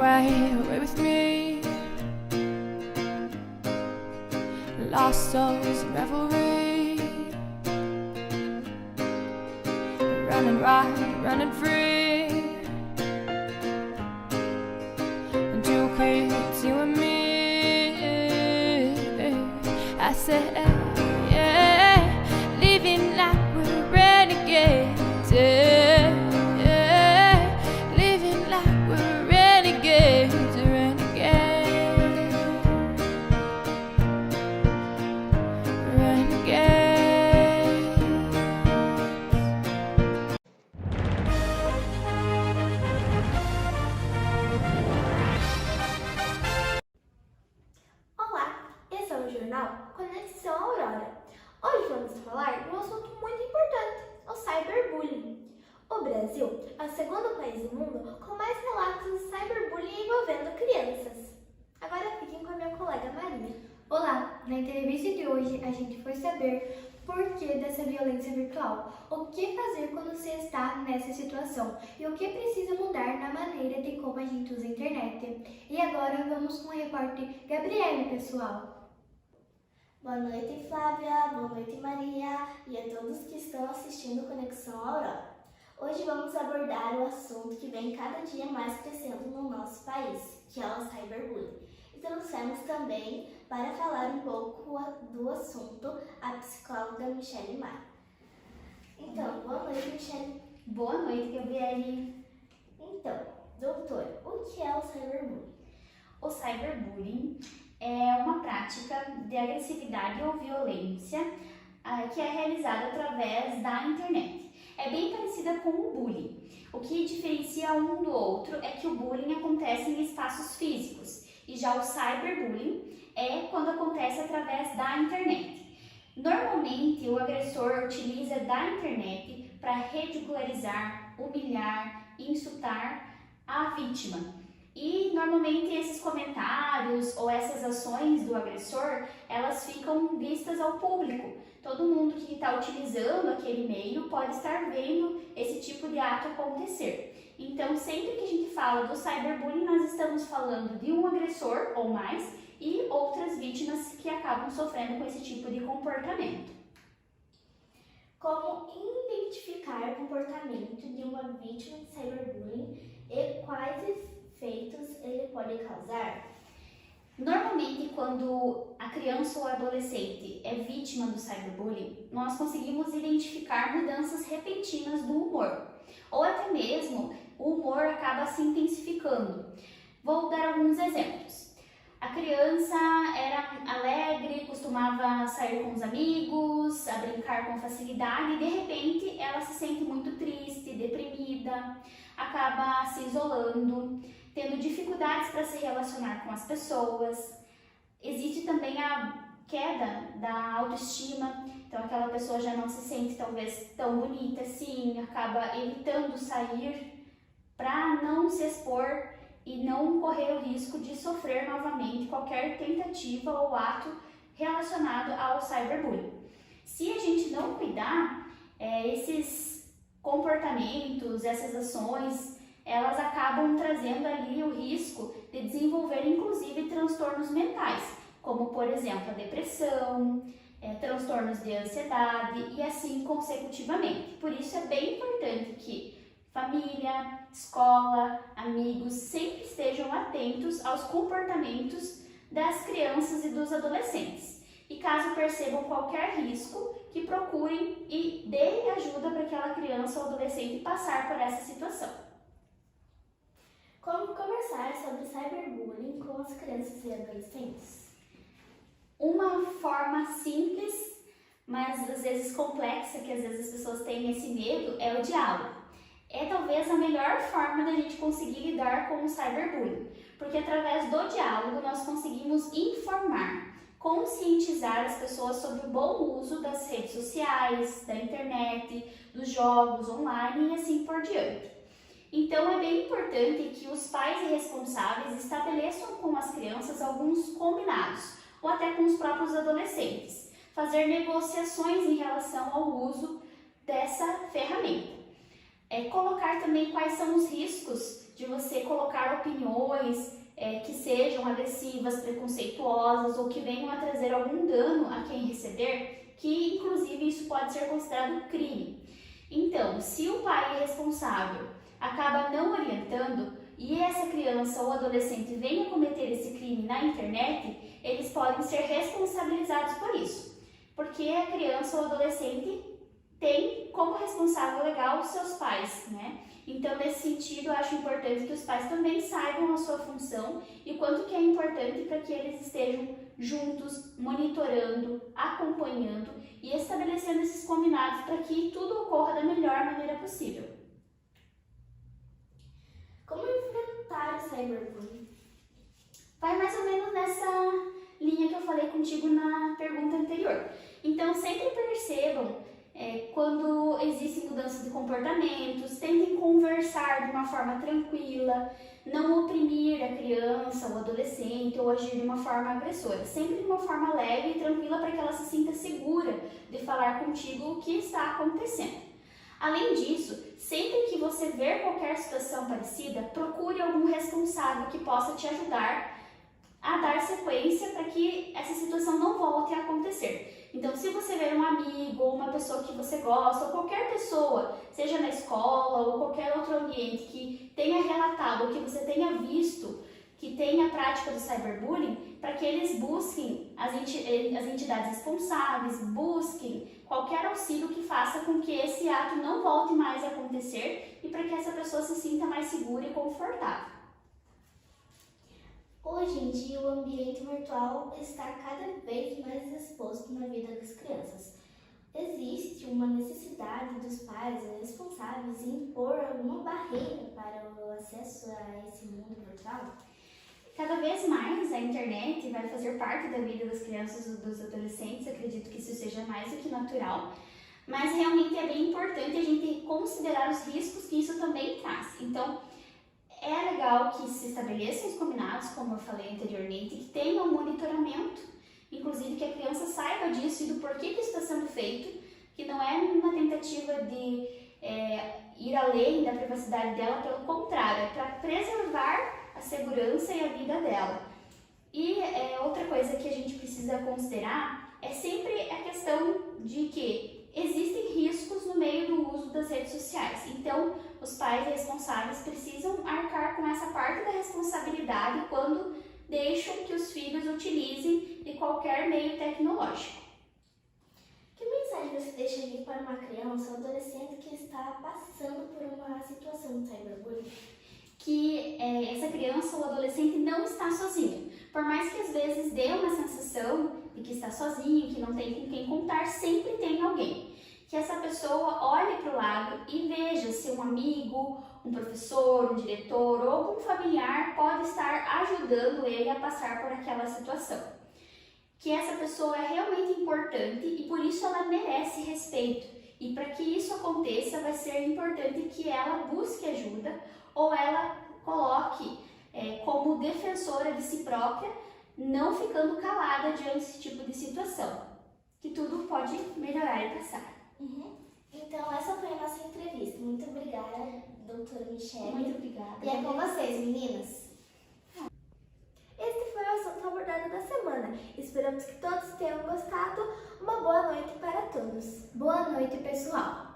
away with me. Lost souls in revelry, running wild, running free, and too quick, you and me. I said, yeah, living like we're renegades, yeah, living like we're renegades, renegades, renegades. Olá, esse é o jornal Conexão Aurora. Hoje vamos falar de um assunto muito importante, o cyberbullying. O Brasil é o segundo país do mundo com mais relatos de cyberbullying envolvendo crianças. Agora fiquem com a minha colega Maria. Olá! Na entrevista de hoje a gente foi saber por que dessa violência virtual, o que fazer quando você está nessa situação e o que precisa mudar na maneira de como a gente usa a internet. E agora vamos com o repórter Gabriele, pessoal. Boa noite, Flávia. Boa noite, Maria. E a todos que estão assistindo Conexão Aurora. Hoje vamos abordar o assunto que vem cada dia mais crescendo no nosso país, que é o cyberbullying. E trouxemos também, para falar um pouco do assunto, a psicóloga Michele Maia. Então, boa noite, Michele. Boa noite, Gabriele. Então, doutor, o que é o cyberbullying? O cyberbullying é uma prática de agressividade ou violência que é realizada através da internet. É bem parecida com o bullying. O que diferencia um do outro é que o bullying acontece em espaços físicos e já o cyberbullying é quando acontece através da internet. Normalmente, o agressor utiliza da internet para ridicularizar, humilhar, insultar a vítima. E normalmente esses comentários ou essas ações do agressor, elas ficam vistas ao público. Todo mundo que está utilizando aquele meio pode estar vendo esse tipo de ato acontecer. Então, sempre que a gente fala do cyberbullying, nós estamos falando de um agressor ou mais e outras vítimas que acabam sofrendo com esse tipo de comportamento. Como identificar o comportamento de uma vítima de cyberbullying e quais efeitos ele pode causar? Normalmente, quando a criança ou adolescente é vítima do cyberbullying, nós conseguimos identificar mudanças repentinas do humor, ou até mesmo o humor acaba se intensificando. Vou dar alguns exemplos. A criança era alegre, costumava sair com os amigos, a brincar com facilidade e de repente ela se sente muito triste, deprimida, acaba se isolando, tendo dificuldades para se relacionar com as pessoas. Existe também a queda da autoestima, então aquela pessoa já não se sente talvez tão bonita assim, acaba evitando sair para não se expor e não correr o risco de sofrer novamente qualquer tentativa ou ato relacionado ao cyberbullying. Se a gente não cuidar, esses comportamentos, essas ações, elas acabam trazendo ali o risco de desenvolver inclusive transtornos mentais, como por exemplo a depressão, transtornos de ansiedade e assim consecutivamente. Por isso é bem importante que família, escola, amigos sempre estejam atentos aos comportamentos das crianças e dos adolescentes. E caso percebam qualquer risco, que procurem e deem ajuda para aquela criança ou adolescente passar por essa situação. Como conversar sobre cyberbullying com as crianças e adolescentes? Uma forma simples, mas às vezes complexa, que às vezes as pessoas têm esse medo, é o diálogo. É talvez a melhor forma da gente conseguir lidar com o cyberbullying, porque através do diálogo nós conseguimos informar, conscientizar as pessoas sobre o bom uso das redes sociais, da internet, dos jogos online e assim por diante. Então é bem importante que os pais e responsáveis estabeleçam com as crianças alguns combinados, ou até com os próprios adolescentes, fazer negociações em relação ao uso dessa ferramenta. Colocar também quais são os riscos de você colocar opiniões que sejam agressivas, preconceituosas ou que venham a trazer algum dano a quem receber, que inclusive isso pode ser considerado crime. Então, se o pai responsável acaba não orientando e essa criança ou adolescente venha a cometer esse crime na internet, eles podem ser responsabilizados por isso, porque a criança ou adolescente tem como responsável legal os seus pais, né? Então, nesse sentido, eu acho importante que os pais também saibam a sua função e quanto que é importante para que eles estejam juntos, monitorando, acompanhando e estabelecendo esses combinados para que tudo ocorra da melhor maneira possível. Como enfrentar o cyberbullying? Vai mais ou menos nessa linha que eu falei contigo na pergunta anterior. Então, sempre percebam quando existem mudanças de comportamentos, tentem conversar de uma forma tranquila, não oprimir a criança ou adolescente ou agir de uma forma agressora, sempre de uma forma leve e tranquila para que ela se sinta segura de falar contigo o que está acontecendo. Além disso, sempre que você ver qualquer situação parecida, procure algum responsável que possa te ajudar a dar sequência para que essa situação não volte a acontecer. Então, se você ver um amigo ou uma pessoa que você gosta, ou qualquer pessoa, seja na escola ou qualquer outro ambiente que tenha relatado ou que você tenha visto que tem a prática do cyberbullying, para que eles busquem as entidades responsáveis, busquem qualquer auxílio que faça com que esse ato não volte mais a acontecer e para que essa pessoa se sinta mais segura e confortável. Hoje em dia, o ambiente virtual está cada vez mais exposto na vida das crianças. Existe uma necessidade dos pais responsáveis em impor alguma barreira para o acesso a esse mundo virtual? Cada vez mais a internet vai fazer parte da vida das crianças e dos adolescentes, acredito que isso seja mais do que natural, mas realmente é bem importante a gente considerar os riscos que isso também traz. Então, é legal que se estabeleçam os combinados, como eu falei anteriormente, que tenham um monitoramento, inclusive que a criança saiba disso e do porquê que isso está sendo feito, que não é uma tentativa de ir além da privacidade dela, pelo contrário, é para preservar a segurança e a vida dela. E outra coisa que a gente precisa considerar é sempre a questão de que existem riscos no meio do uso das redes sociais. Então, os pais responsáveis precisam arcar com essa parte da responsabilidade quando deixam que os filhos utilizem de qualquer meio tecnológico. Que mensagem você deixaria para uma criança ou adolescente que está passando por uma situação de cyberbullying? Que essa criança ou adolescente não está sozinho. Por mais que às vezes dê uma sensação de que está sozinho, que não tem com quem contar, sempre tem alguém. Que essa pessoa olhe para o lado e veja se um amigo, um professor, um diretor ou algum familiar pode estar ajudando ele a passar por aquela situação. Que essa pessoa é realmente importante e por isso ela merece respeito. E para que isso aconteça, vai ser importante que ela busque ajuda ou ela coloque como defensora de si própria, não ficando calada diante desse tipo de situação. Que tudo pode melhorar e passar. Então, essa foi a nossa entrevista. Muito obrigada, doutora Michele. Muito obrigada. E é com vocês, meninas. Esse foi o assunto abordado da semana. Esperamos que todos tenham gostado. Uma boa noite para todos. Boa noite, pessoal.